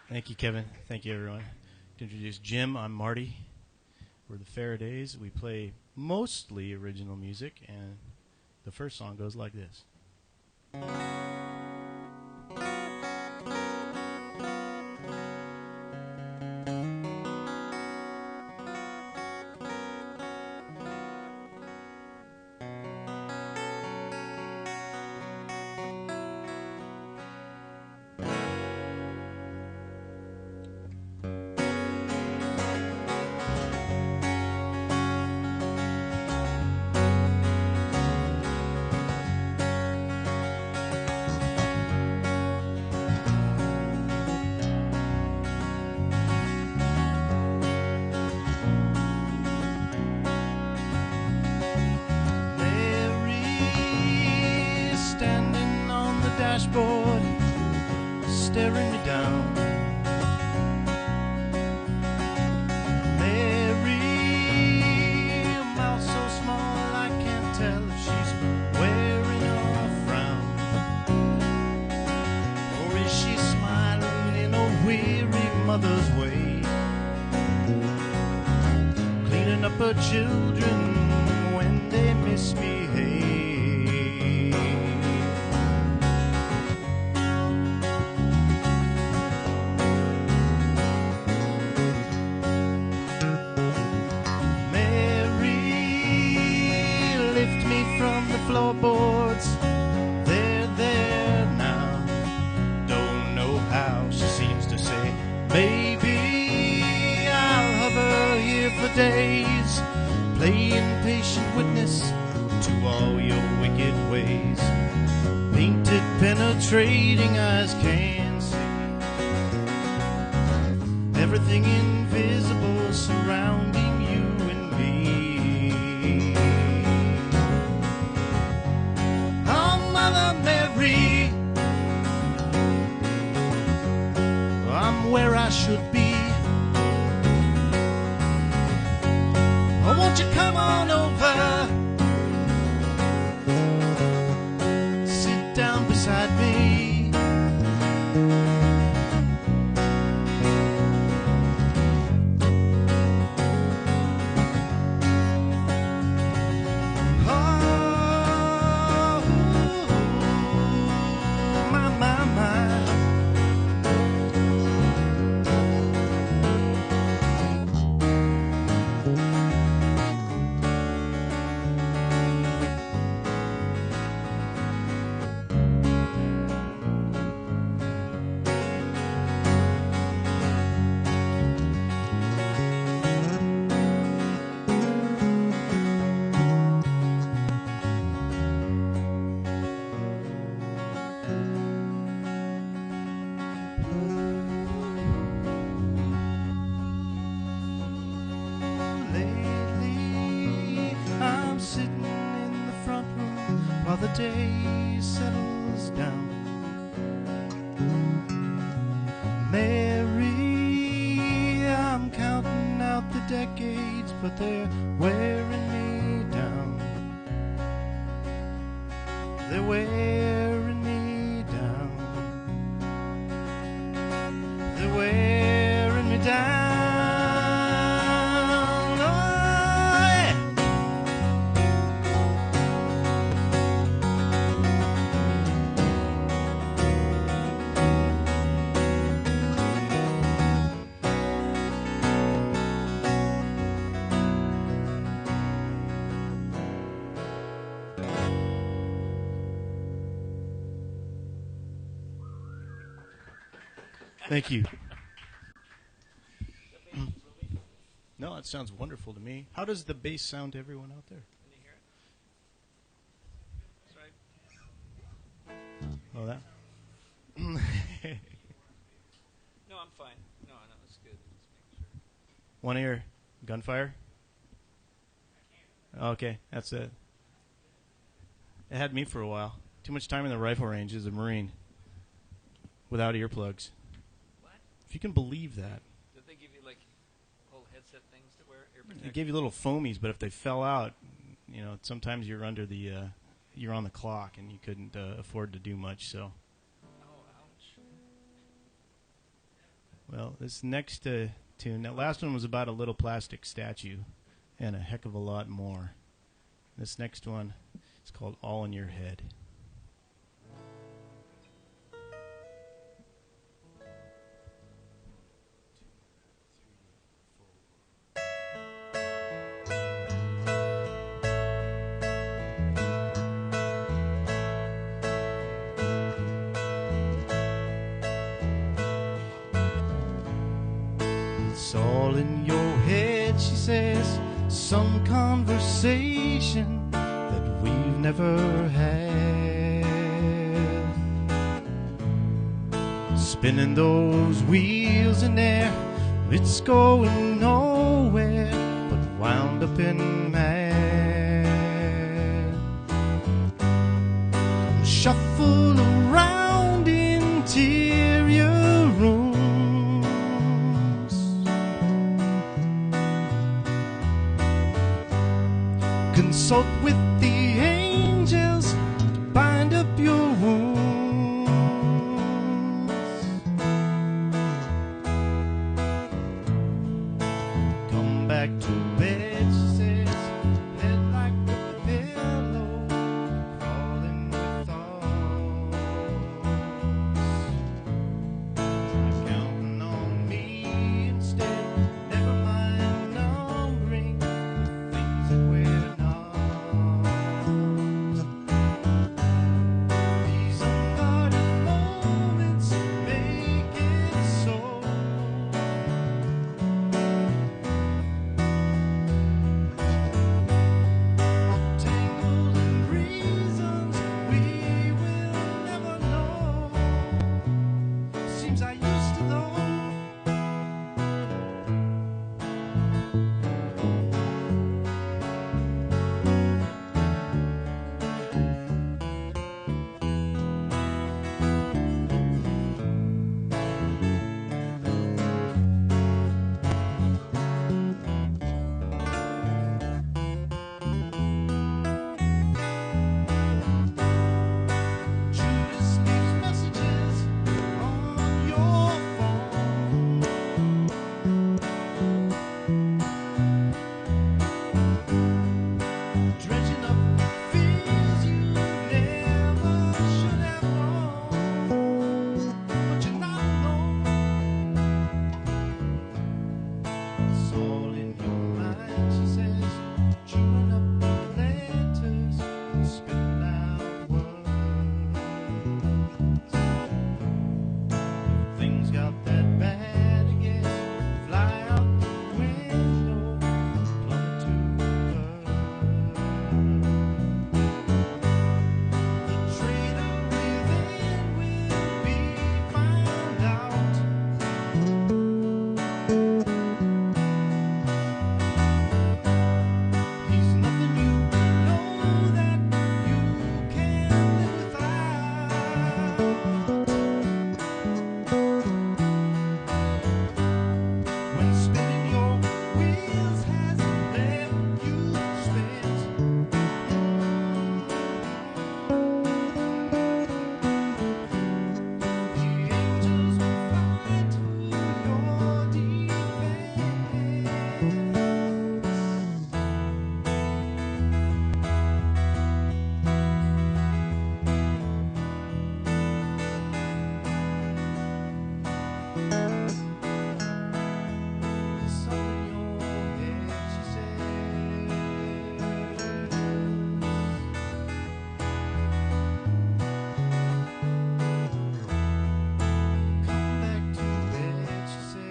Thank you, Kevin. Thank you, everyone. To introduce Jim, I'm Marty. We're the Faradays. We play mostly original music, and the first song goes like this. Dashboard, staring me down. Mary, a mouth so small I can't tell if she's wearing a frown, or is she smiling in a weary mother's way, cleaning up her children when they misbehave. From the floorboards, they're there now. Don't know how, she seems to say. Maybe I'll hover here for days, playing patient witness to all your wicked ways. Painted, penetrating eyes can see everything invisible surrounding you and me. Mary, I'm where I should be. Oh, won't you come on over, sit down beside me. While the day settles down, Mary, I'm counting out the decades, but they're wearing me down. They're wearing me down. They're wearing me down. Thank you. No, it sounds wonderful to me. How does the bass sound to everyone out there? Can you hear it? Sorry. Oh, that? No, I'm fine. No, it's good. Just making sure. One ear. Gunfire? Okay, that's it. It had me for a while. Too much time in the rifle range as a Marine without earplugs. If you can believe that. Did they give you like whole headset things to wear? Ear They gave you little foamies, but if they fell out, you know, sometimes you're under the, you're on the clock and you couldn't afford to do much. So. Oh, ouch. Well, this next tune, that last one was about a little plastic statue and a heck of a lot more. This next one is called All in Your Head. It's all in your head, she says. Some conversation that we've never had. Spinning those wheels in there, it's going nowhere but wound up in mad. Shuffle around interior rooms, consult with the angels to bind up your wounds. Come back to bed, she says, head like a pillow, crawling with thoughts. Try counting on me instead, never mind numbering the things that we're not. These unguarded moments make it so. Tangled in reasons we will never know. Seems I used to know. Judas leaves messages on your phone. Dredging up fears you never should have known. But you're not alone. It's all in your mind, she says, chewing up the letters, spitting out words. Things got that bad again, fly out the window, plummet to earth. The traitor within will be found out. He's nothing you know that you can't live without. When spinning your wheels has left you spent, the angels will fly to your defense. It's all in your head, she says. Come back to bed, she says.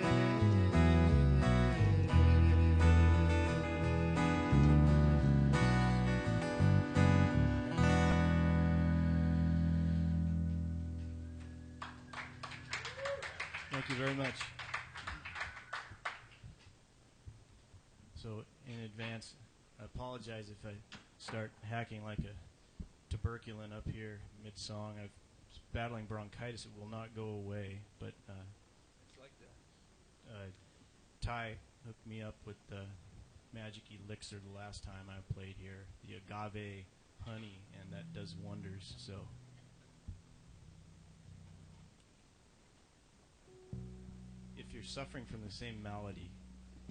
Thank you very much. So, in advance, I apologize if I start hacking like a tuberculin up here mid-song. I'm battling bronchitis. It will not go away, but It's like that. Ty hooked me up with the magic elixir the last time I played here, the agave honey, and that does wonders. So if suffering from the same malady,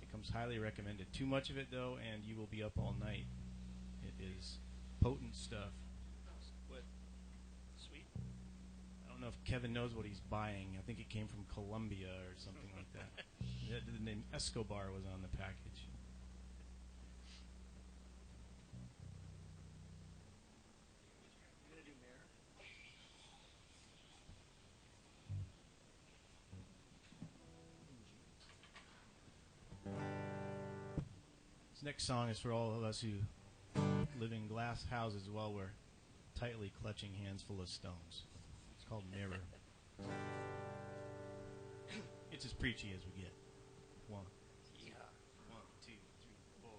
it comes highly recommended. Too much of it, though, and you will be up all night. It is potent stuff. What? Sweet? I don't know if Kevin knows what he's buying. I think it came from Colombia or something like that. The name Escobar was on the package. You gonna do Mirror? This next song is for all of us who live in glass houses while we're tightly clutching hands full of stones. It's called Mirror. It's as preachy as we get. One. Yeah. 1, 2, 3, 4.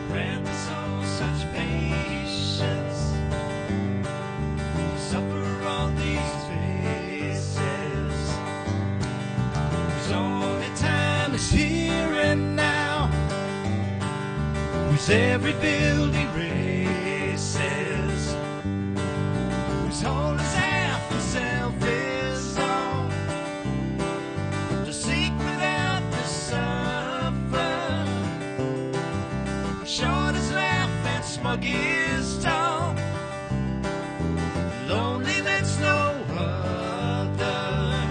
Grant us all such patience, suffer all these faces, 'cause only time is here and now, whose every build erases, whose whole is half and self is all, to seek without the suffer. Short is laugh and smug is tall, lonely that's no other.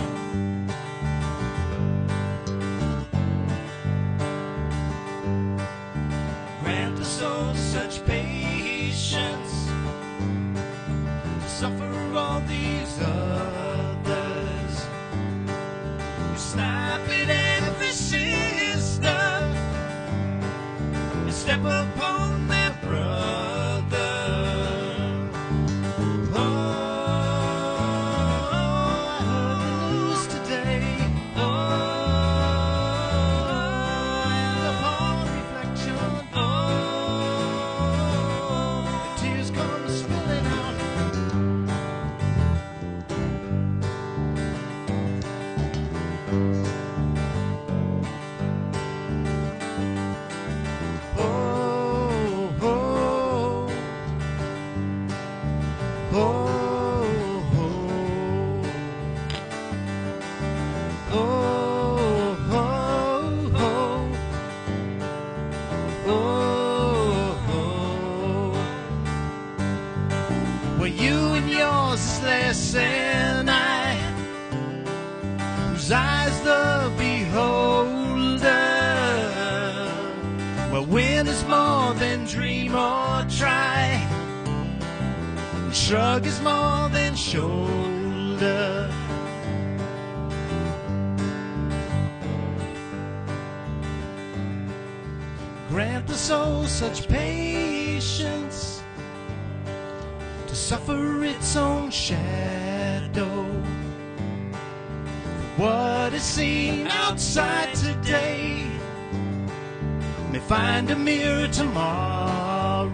Grant us all such patience, to suffer all these others, who snipe at every sister and step upon their brother. Oh, I heard the news today. Oh, and upon reflection, the tears come spilling out. Oh, oh, oh, oh, oh, oh. Well, you and yours is less than I, whose eyes the beholder. Well, win is more than dream or try, and shrug is more than shoulder. Grant the soul such patience, to suffer its own shadow. What is seen outside today may find a mirror tomorrow.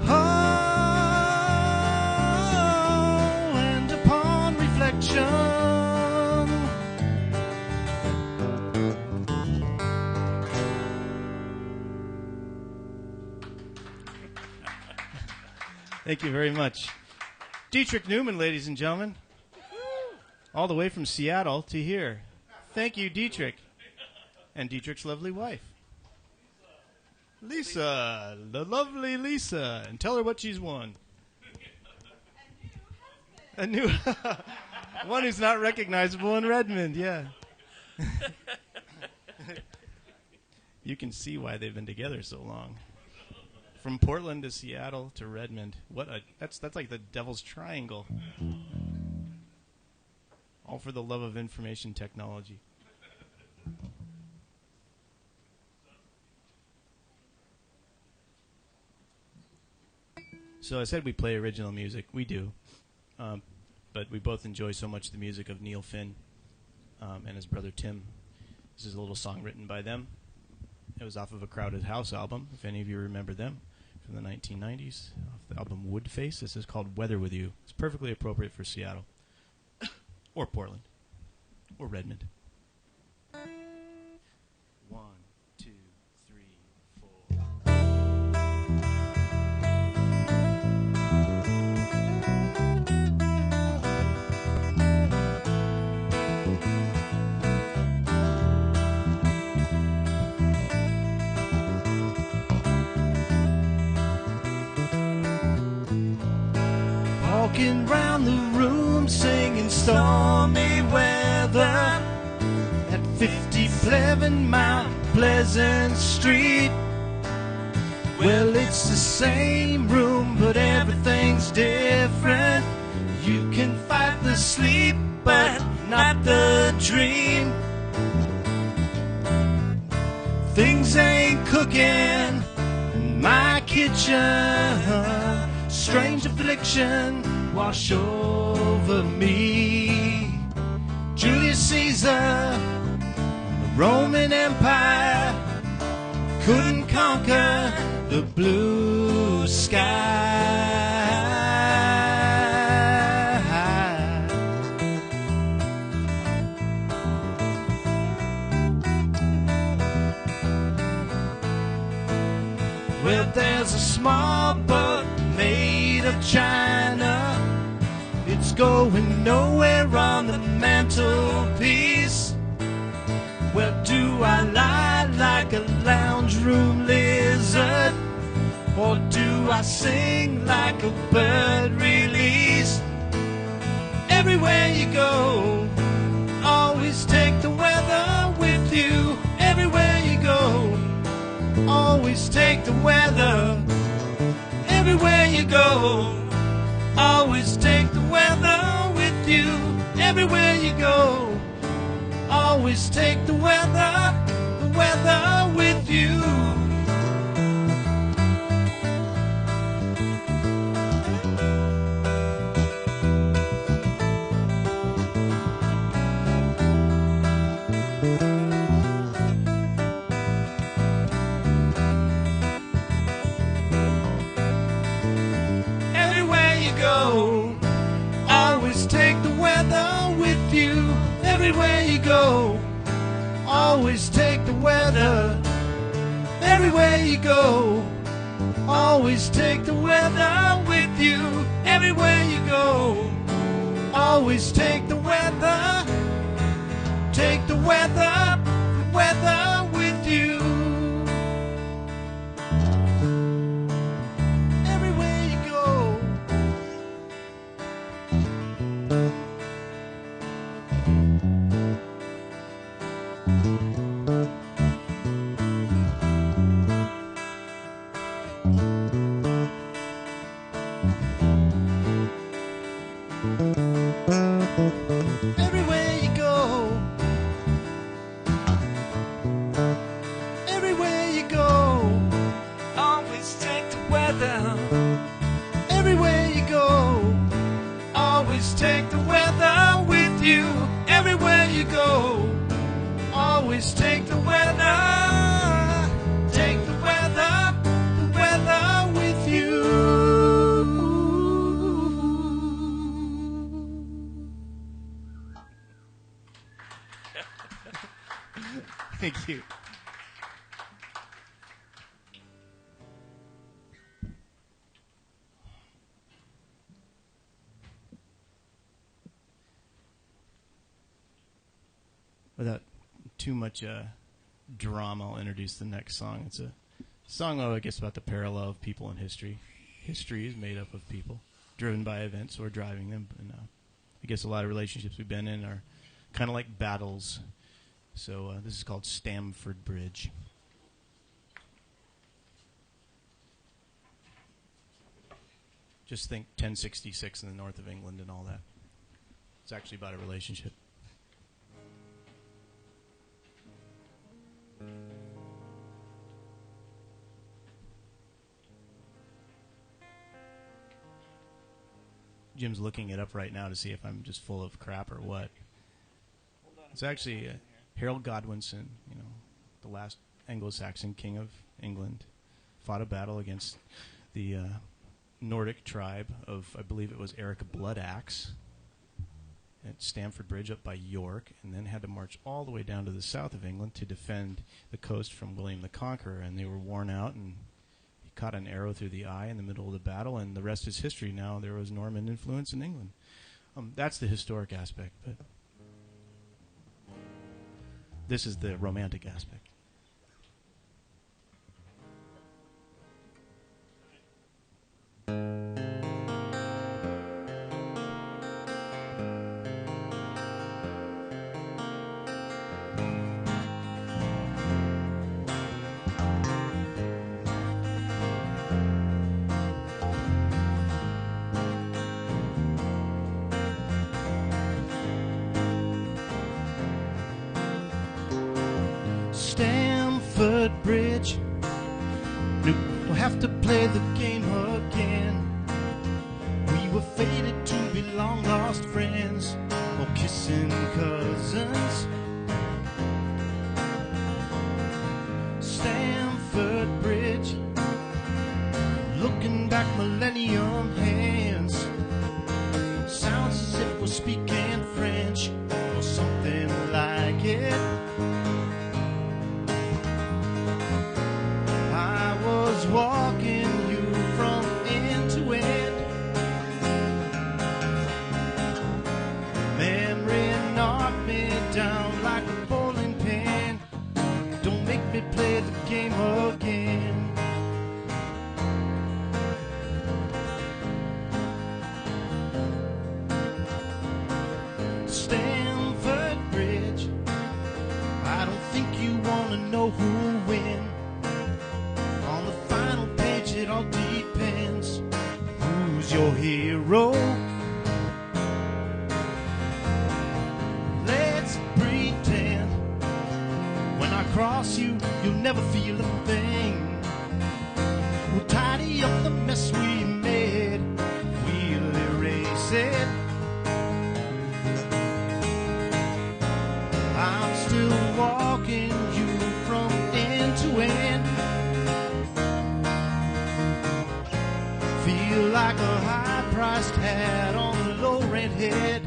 Oh, and upon reflection, Thank you very much. Dietrich Newman, ladies and gentlemen. All the way from Seattle to here. Thank you, Dietrich. And Dietrich's lovely wife. Lisa, the lovely Lisa. And tell her what she's won. A new one who's not recognizable in Redmond, yeah. You can see why they've been together so long. From Portland to Seattle to Redmond. That's like the devil's triangle. All for the love of information technology. So I said we play original music. We do. But we both enjoy so much the music of Neil Finn and his brother Tim. This is a little song written by them. It was off of a Crowded House album, if any of you remember them, from the 1990s, off the album Woodface. This is called Weather With You. It's perfectly appropriate for Seattle, or Portland, or Redmond. 1, 2, 3, 4. Walking round the room singing stormy weather at 50 Mount Pleasant Street. Well, it's the same room, but everything's different. You can fight the sleep, but not the dream. Things ain't cooking in my kitchen. Strange affliction wash over me. Julius Caesar, the Roman Empire, couldn't conquer the blue sky. Well, there's a small boat made of China. It's going nowhere on the mantelpiece. Well, do I lie like a lounge room lizard, or do I sing like a bird released? Everywhere you go, always take the weather with you. Everywhere you go, always take the weather. Everywhere you go, always take the weather with you. Everywhere you go, always take the weather with you. Always take the weather with you. Everywhere you go, always take the weather. Everywhere you go, always take the weather with you. Everywhere you go, always take the weather. Take the weather with you. Everywhere you go. Everywhere you go, everywhere you go, always take the weather. Everywhere you go, always take the weather with you. Everywhere you go, always take the weather. Take the weather with you. Thank you. Without too much drama, I'll introduce the next song. It's a song, I guess, about the parallel of people in history. History is made up of people, driven by events or driving them. And I guess a lot of relationships we've been in are kind of like battles. So this is called Stamford Bridge. Just think 1066 in the north of England and all that. It's actually about a relationship. Jim's looking it up right now to see if I'm just full of crap or what. It's actually Harold Godwinson, the last Anglo-Saxon king of England, fought a battle against the Nordic tribe of, I believe it was Eric Bloodaxe, at Stamford Bridge up by York, and then had to march all the way down to the south of England to defend the coast from William the Conqueror. And they were worn out, and he caught an arrow through the eye in the middle of the battle, and the rest is history. Now there was Norman influence in England. That's the historic aspect, but this is the romantic aspect. Stamford Bridge, no, don't have to play the game again. We were fated to be long-lost friends, or kissing cousins. Stamford Bridge, looking back millennium hands. Sounds as if we're speaking French, or something like it. I was walking you from end to end. Memory knocked me down like a bowling pin. Don't make me play the game again. Stamford Bridge, I don't think you want to know who'll win. On the final page it all depends. Who's your hero? Let's pretend when I cross you, you'll never feel a thing. We'll tidy up the mess we made. We'll erase it. I'm still walking you from end to end. Feel like a high-priced hat on a low-rent head.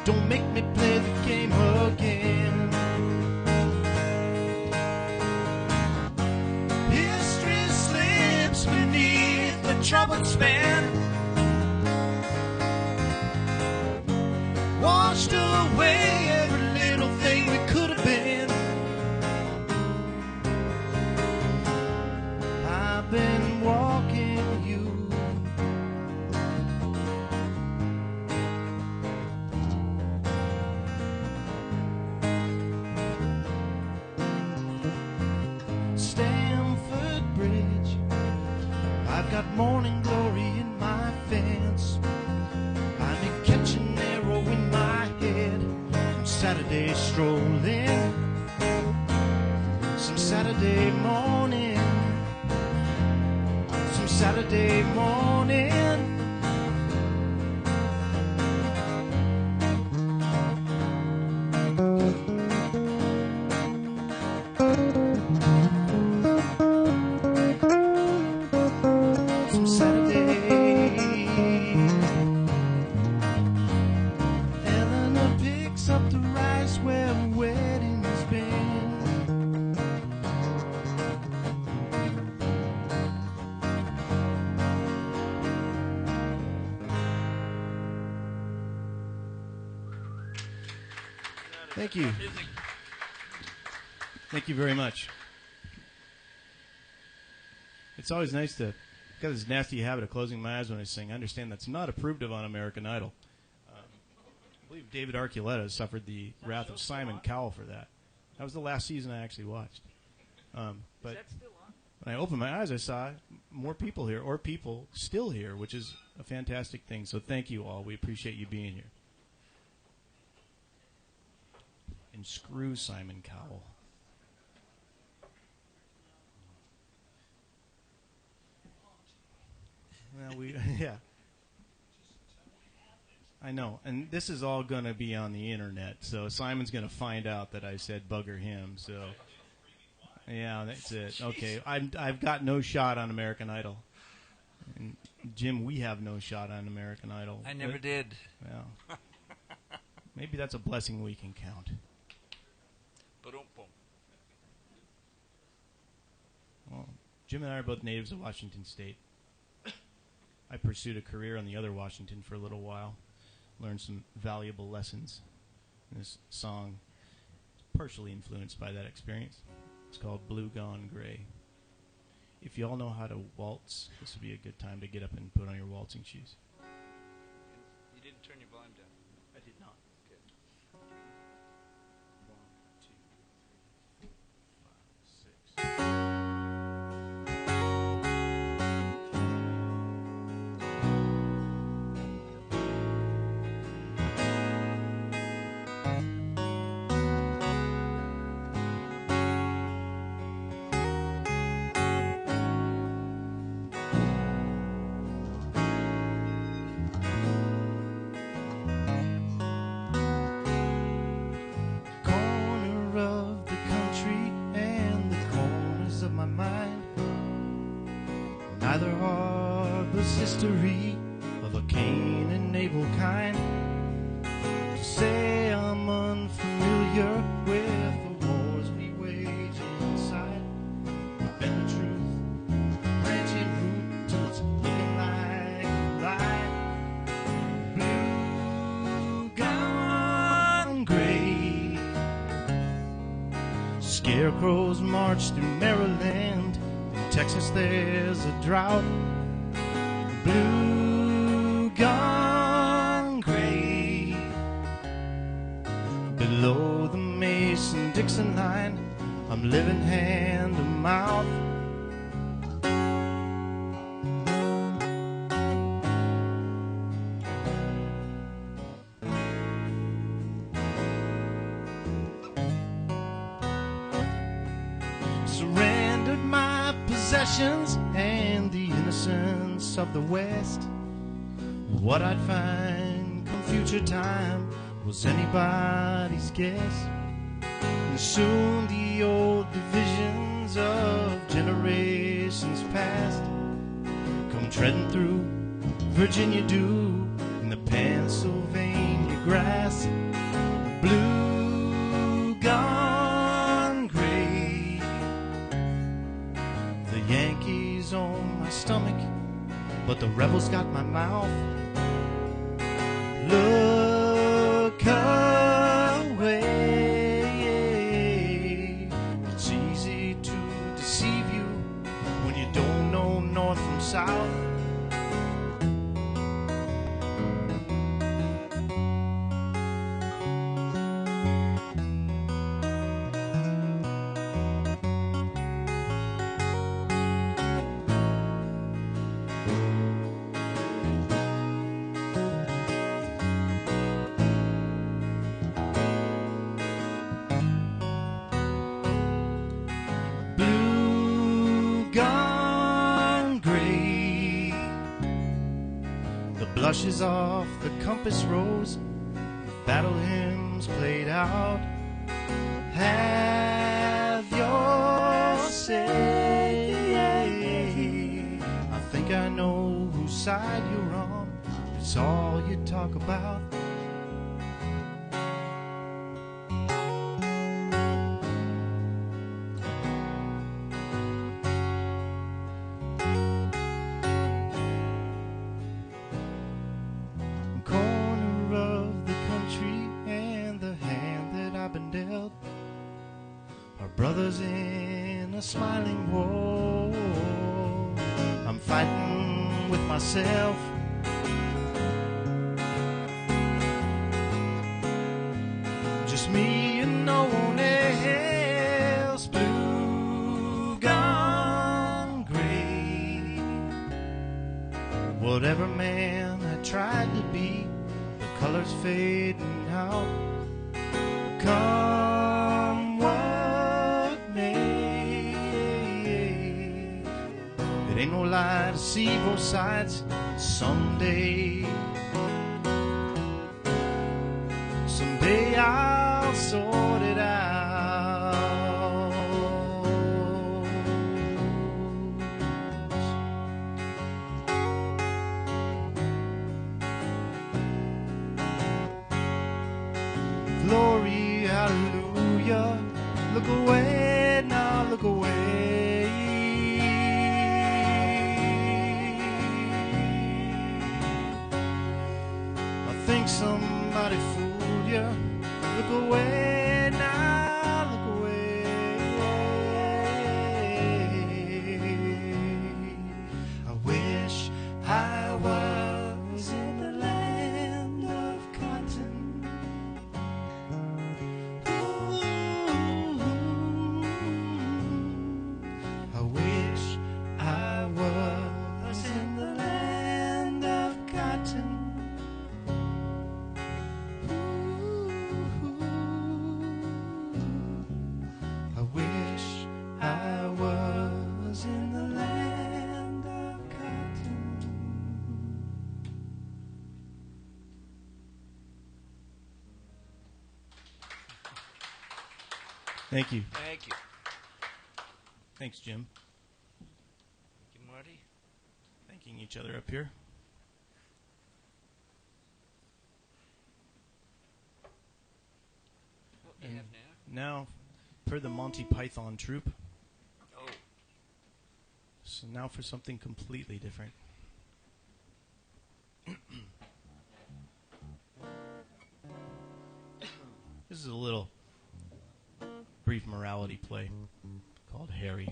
Don't make me play the game again. History slips beneath the troubled span, washed away every little thing we could have been. I've been walking you. Stamford Bridge, I've got morning glory in my fence. I may catch an arrow in my head from Saturday strolling, some Saturday morning, some Saturday morning. Some Saturday. Eleanor picks up the rice where the wedding's been. Thank you. Thank you very much. It's always nice to, got this nasty habit of closing my eyes when I sing. I understand that's not approved of on American Idol. I believe David Archuleta suffered the wrath of Simon Cowell for that. That was the last season I actually watched. But when I opened my eyes, I saw more people here, or people still here, which is a fantastic thing. So thank you all. We appreciate you being here. And screw Simon Cowell. Well, yeah. I know. And this is all going to be on the internet, so Simon's going to find out that I said bugger him. So, yeah, that's it. Okay, I've got no shot on American Idol. And Jim, we have no shot on American Idol. I never did. Yeah. Maybe that's a blessing we can count. Well, Jim and I are both natives of Washington State. I pursued a career on the other Washington for a little while, learned some valuable lessons. And this song is partially influenced by that experience. It's called Blue Gone Gray. If you all know how to waltz, this would be a good time to get up and put on your waltzing shoes. You didn't turn your volume down. I did not. Good. 1, 2, 3, 4, 5, 6. Neither harbors history of a Cain and Abel kind. To say I'm unfamiliar with the wars we wage inside, I've been the truth, branching root till it's looking like a lie. Blue gone gray. Scarecrows march through Maryland. Texas, there's a drought. Blue gone gray. Below the Mason-Dixon line, I'm living hand to mouth. Surrendered my possessions and the innocence of the West. What I'd find come future time was anybody's guess. And soon the old divisions of generations past come treading through Virginia dew in the Pennsylvania grass. Blue gone gray. The Yankees on my stomach, but the rebels got my mouth. Look away. It's easy to deceive you when you don't know north from south. Blushes off the compass rose, battle hymns played out. Have your say. I think I know whose side you're on. It's all you talk about. Brothers in a smiling war. I'm fighting with myself. Just me and no one else. Blue gone gray. Whatever man I tried to be, the colors fading out. Come what may. It ain't no lie to see both sides someday. I was in the land of cotton. Thank you. Thank you. Thanks, Jim. Thank you, Marty. Thanking each other up here. What do you have now? Now, per the Monty Python troupe. Oh. So now for something completely different. This is a little brief morality play called Harry.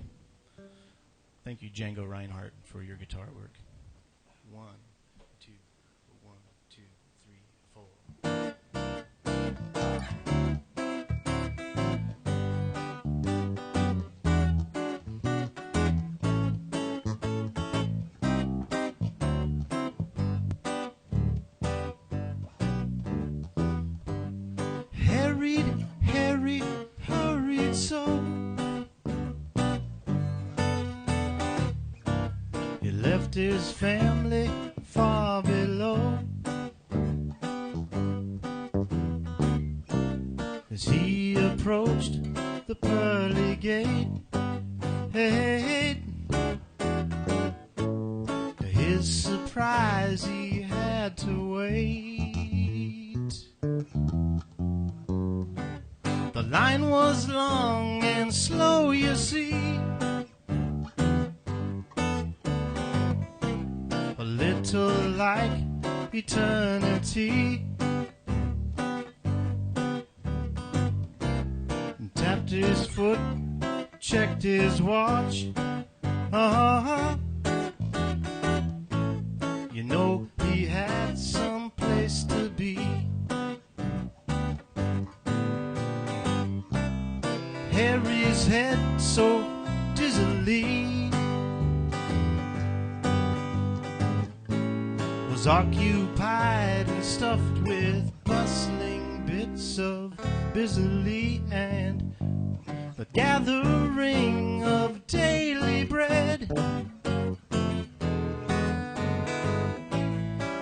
Thank you, Django Reinhardt, for your guitar work. 1, 2, 1, 2, 3, 4. Harry, hurried so. He left his family far below. As he approached the pearly gate, to his surprise he had to wait. The line was long and slow, you see. A little like eternity. Tapped his foot, checked his watch. You know he had some place to be. Harry's head so dizzily was occupied and stuffed with bustling bits of busily and the gathering of daily bread.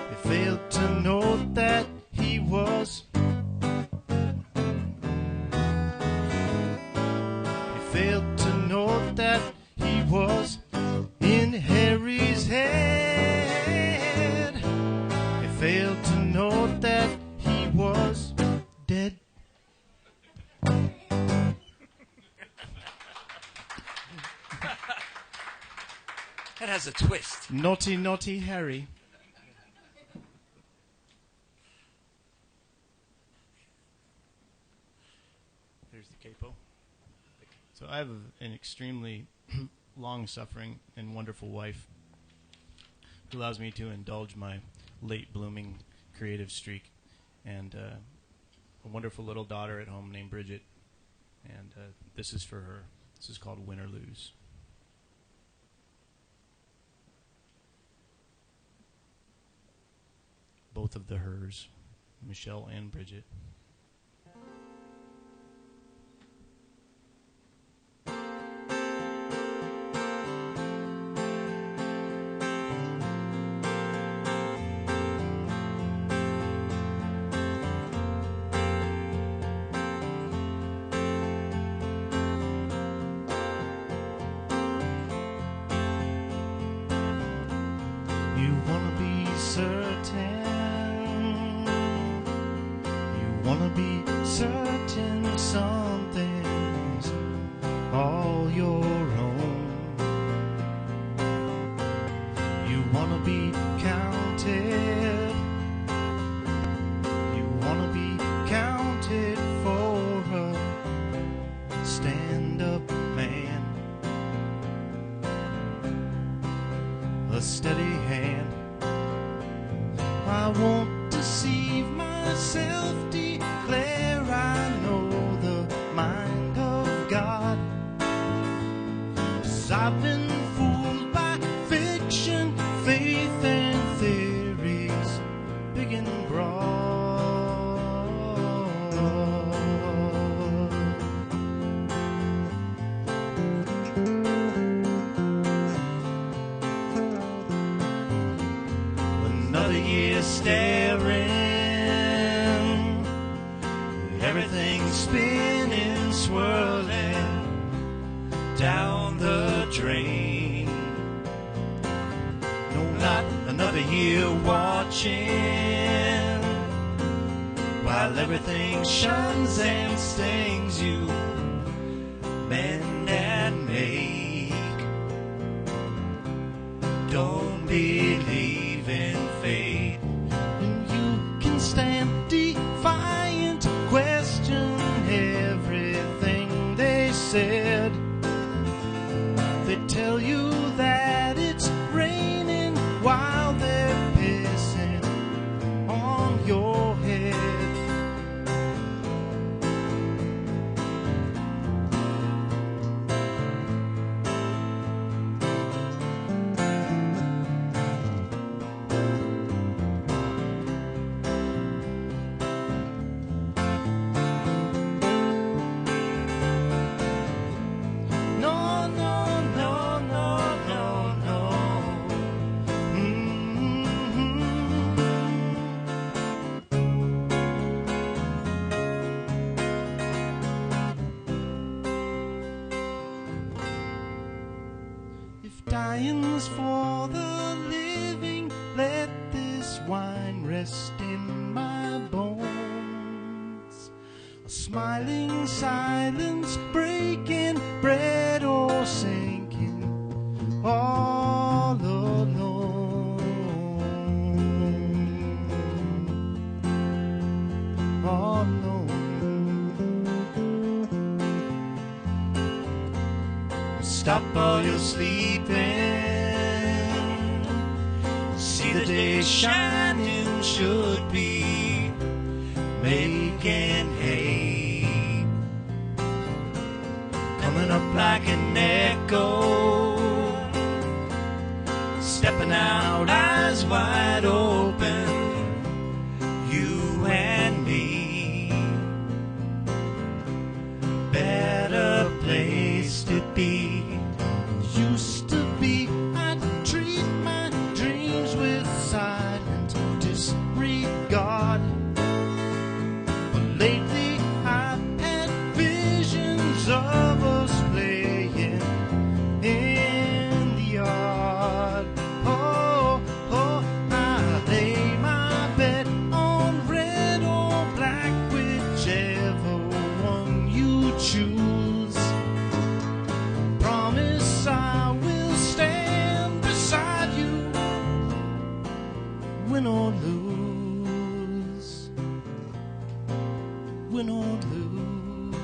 He failed to note that he was failed to note that he was in Harry's head. He failed to note that he was dead. That has a twist. Naughty, naughty Harry. Here's the capo. So I have an extremely long-suffering and wonderful wife who allows me to indulge my late-blooming creative streak, and a wonderful little daughter at home named Bridget, and this is for her. This is called Win or Lose. Both of the hers, Michelle and Bridget. You wanna be certain. You wanna be certain something's all your own. You wanna be counted. You wanna be counted for a stand-up man. A steady hand. I won't deceive myself, declare I know the mind of God. 'Cause I've been fooled by fiction, faith and theories, big and broad. there staring. Everything's spinning, swirling down the drain. No, not another year watching while everything shuns and stings you, bend and make. Don't believe in fate, and you can stand defiant, question everything they said. They tell you that it's raining while they're pissing on your head. Dying's for the living, let this wine rest in my bones. A smiling silence breaking, bread or sinking, all alone. All alone. Stop all your sleeping, see the day shining, should be making hay, coming up like an echo, stepping out, eyes wide open, you and me, better place to be. Used to be, I'd treat my dreams with silent disregard, but lately I've had visions of us playing in the yard. Oh, oh, I lay my bet on red or black, whichever one you choose. Promise I will stand beside you, win or lose, win or lose.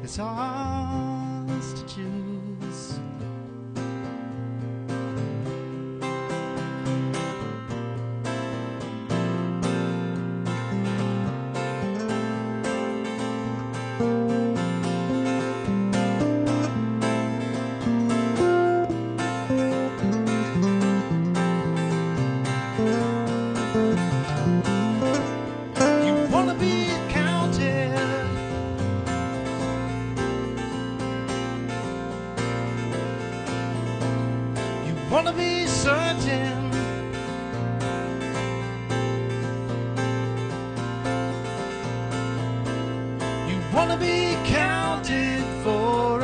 It's ours to choose. You wanna be counted, you wanna be certain, you wanna be counted for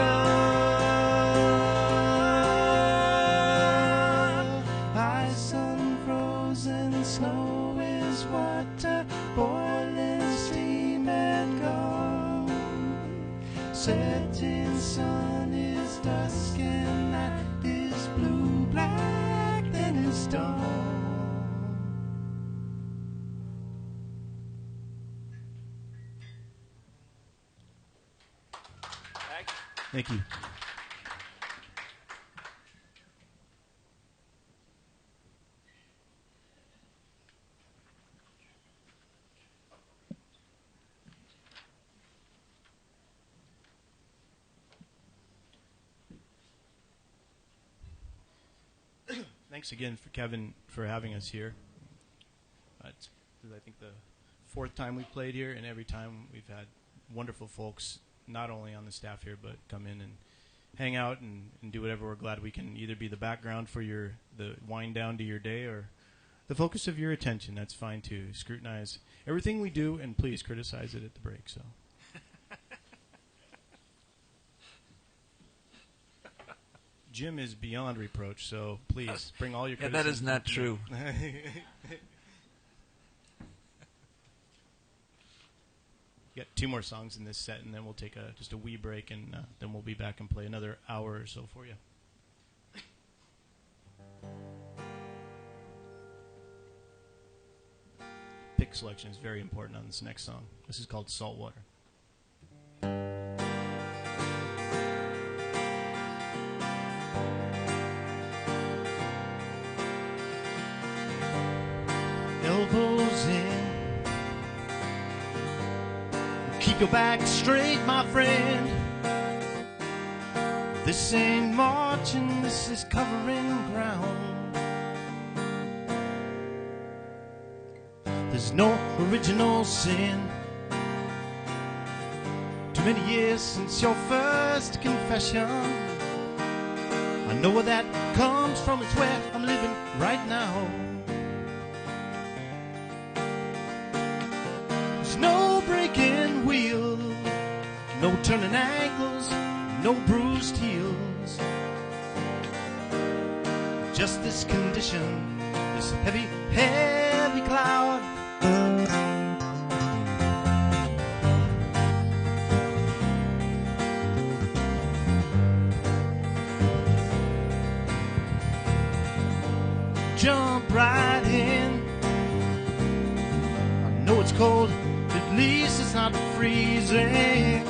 ice unfrozen snow is water, boiling steam and gone. Setting sun is dusk and night is blue black, then it's dawn. Thank you. Thanks again for Kevin for having us here. It's, I think, the fourth time we played here, and every time we've had wonderful folks, not only on the staff here, but come in hang out and do whatever. We're glad we can either be the background for the wind down to your day or the focus of your attention. That's fine too. Scrutinize everything we do and please criticize it at the break. So. Jim is beyond reproach, so please bring all your criticism. That is not true. You got 2 more songs in this set, and then we'll take just a wee break, and then we'll be back and play another hour or so for you. Pick selection is very important on this next song. This is called Saltwater. Elbows in. Keep your back straight, my friend. This ain't marching, this is covering ground. There's no original sin. Too many years since your first confession. I know where that comes from, it's where I'm living right now. No breaking wheel, no turning ankles, no bruised heels. Just this condition, this heavy, heavy cloud. Jump right in. I know it's cold. At least it's not freezing.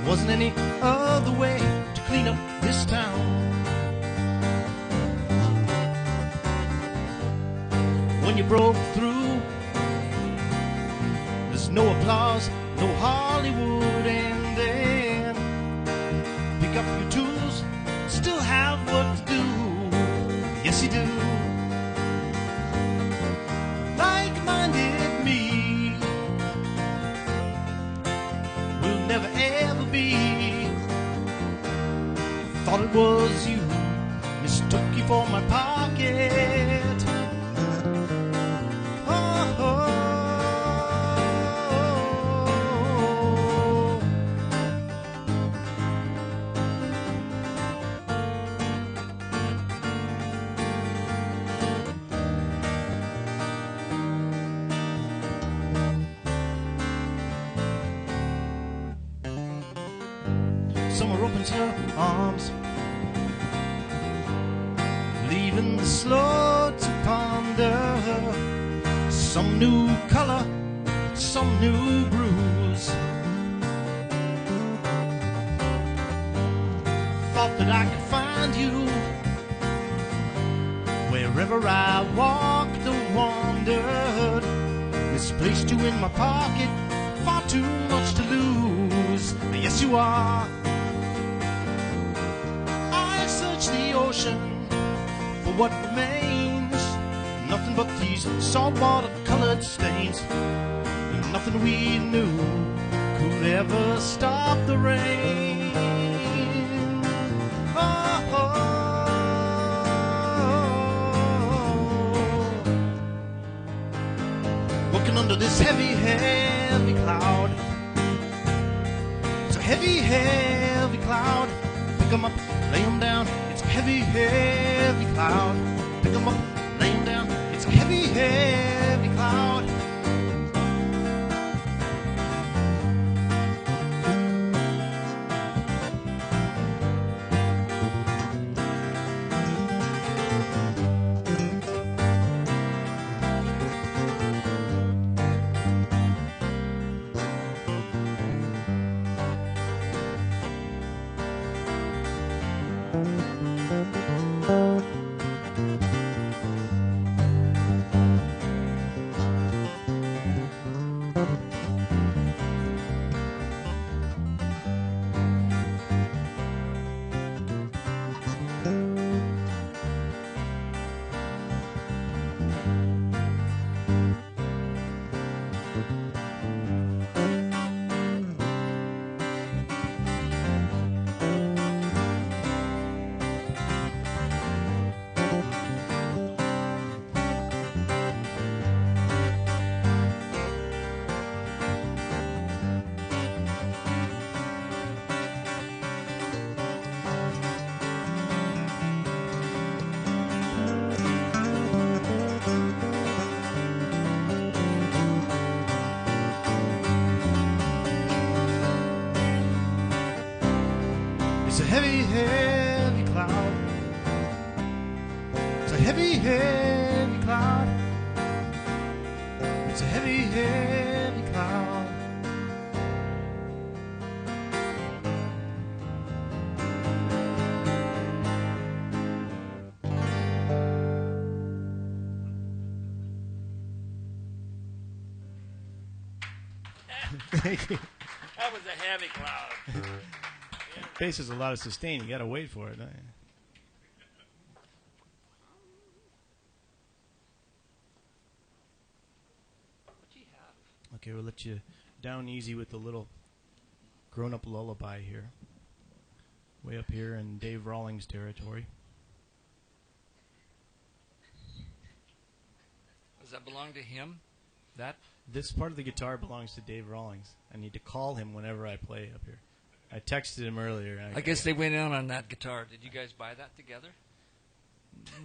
Wasn't any other way to clean up this town. When you broke through, there's no applause, no Hollywood ending. Pick up your tools, still have what to do. Yes, you do. Like-minded me never ever be. Thought it was you, mistook you for my pocket. Oh, oh. Summer opens her arms, leaving the slow to ponder. Some new color, some new bruise. Thought that I could find you wherever I walked or wandered. Misplaced you in my pocket, far too much to lose. Yes, you are. The ocean for what remains. Nothing but these saltwater colored stains. And nothing we knew could ever stop the rain. Oh, oh. Working under this heavy, heavy cloud. It's a heavy, heavy cloud. Pick 'em up, lay 'em down. Heavy, heavy cloud. Pick 'em up, lay 'em down. It's a heavy, heavy cloud. It's a heavy, heavy cloud. It's a heavy, heavy cloud. It's a heavy, heavy cloud. Thank you. That was a heavy cloud. Bass is a lot of sustain. You got to wait for it. Don't you? What'd you have? Okay, we'll let you down easy with the little grown-up lullaby here. Way up here in Dave Rawlings territory. Does that belong to him? That? This part of the guitar belongs to Dave Rawlings. I need to call him whenever I play up here. I texted him earlier. I guess they went in on that guitar. Did you guys buy that together?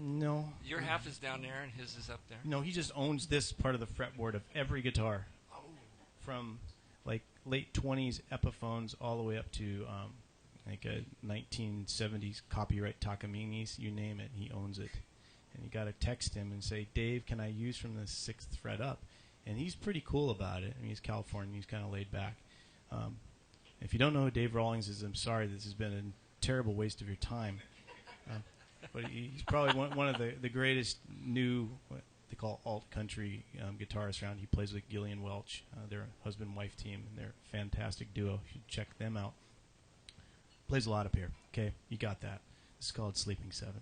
No. Your half is down there and his is up there. No, he just owns this part of the fretboard of every guitar. From like late 20s Epiphones all the way up to like a 1970s copyright Takamines, you name it, he owns it. And you got to text him and say, Dave, can I use from the 6th fret up? And he's pretty cool about it. I mean, he's Californian. He's kind of laid back. If you don't know who Dave Rawlings is, I'm sorry. This has been a terrible waste of your time. But he's probably one of the greatest new, what they call alt-country guitarists around. He plays with Gillian Welch. They're a husband-wife team, and they're a fantastic duo. You should check them out. Plays a lot up here. Okay, you got that. This is called Sleeping Seven.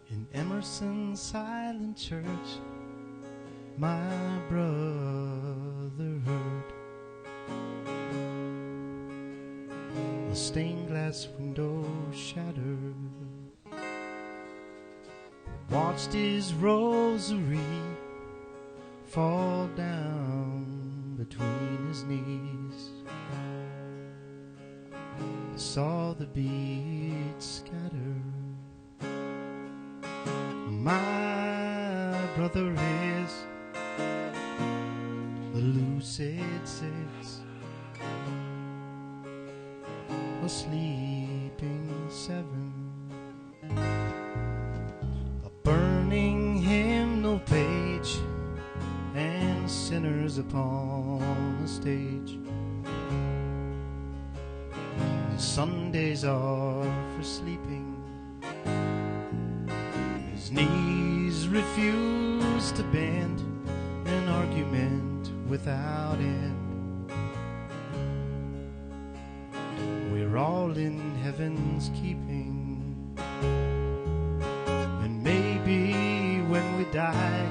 In Emerson's silent church, my brother heard a stained glass window shattered. Watched his rosary fall down between his knees. Saw the beads scatter. My brother is the lucid six, a sleeping seven, a burning hymnal page, and sinners upon the stage. The Sundays are for sleeping. His knees refuse to bend, an argument without end. We're all in heaven's keeping, and maybe when we die,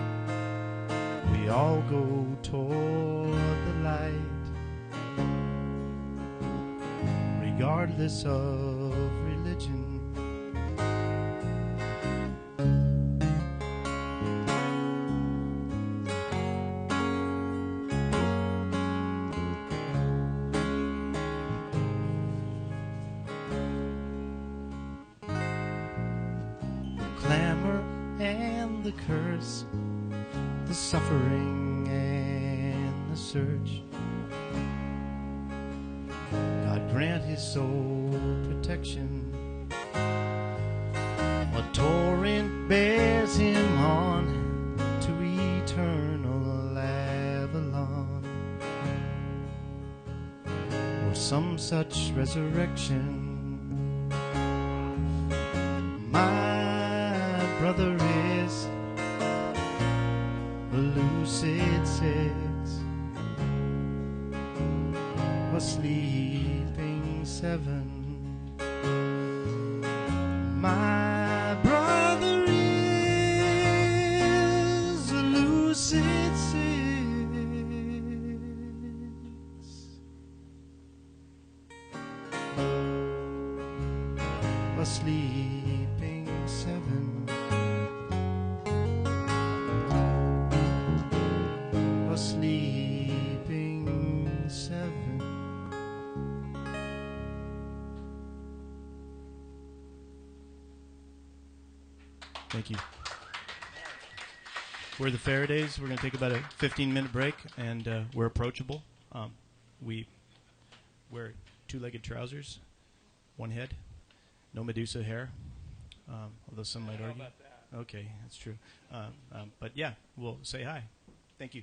we all go toward the light, regardless of religion. The curse, the suffering, and the search. God grant his soul protection. A torrent bears him on to eternal Avalon, or some such resurrection. My brother is a lucid six, a sleeping seven. My brother is a lucid six, a sleeping seven. Sleep Thank you. We're the Faradays. We're going to take about a 15-minute break, and we're approachable. We wear two-legged trousers, one head, no Medusa hair, although some might argue. How about that? Okay, that's true. But yeah, we'll say hi. Thank you.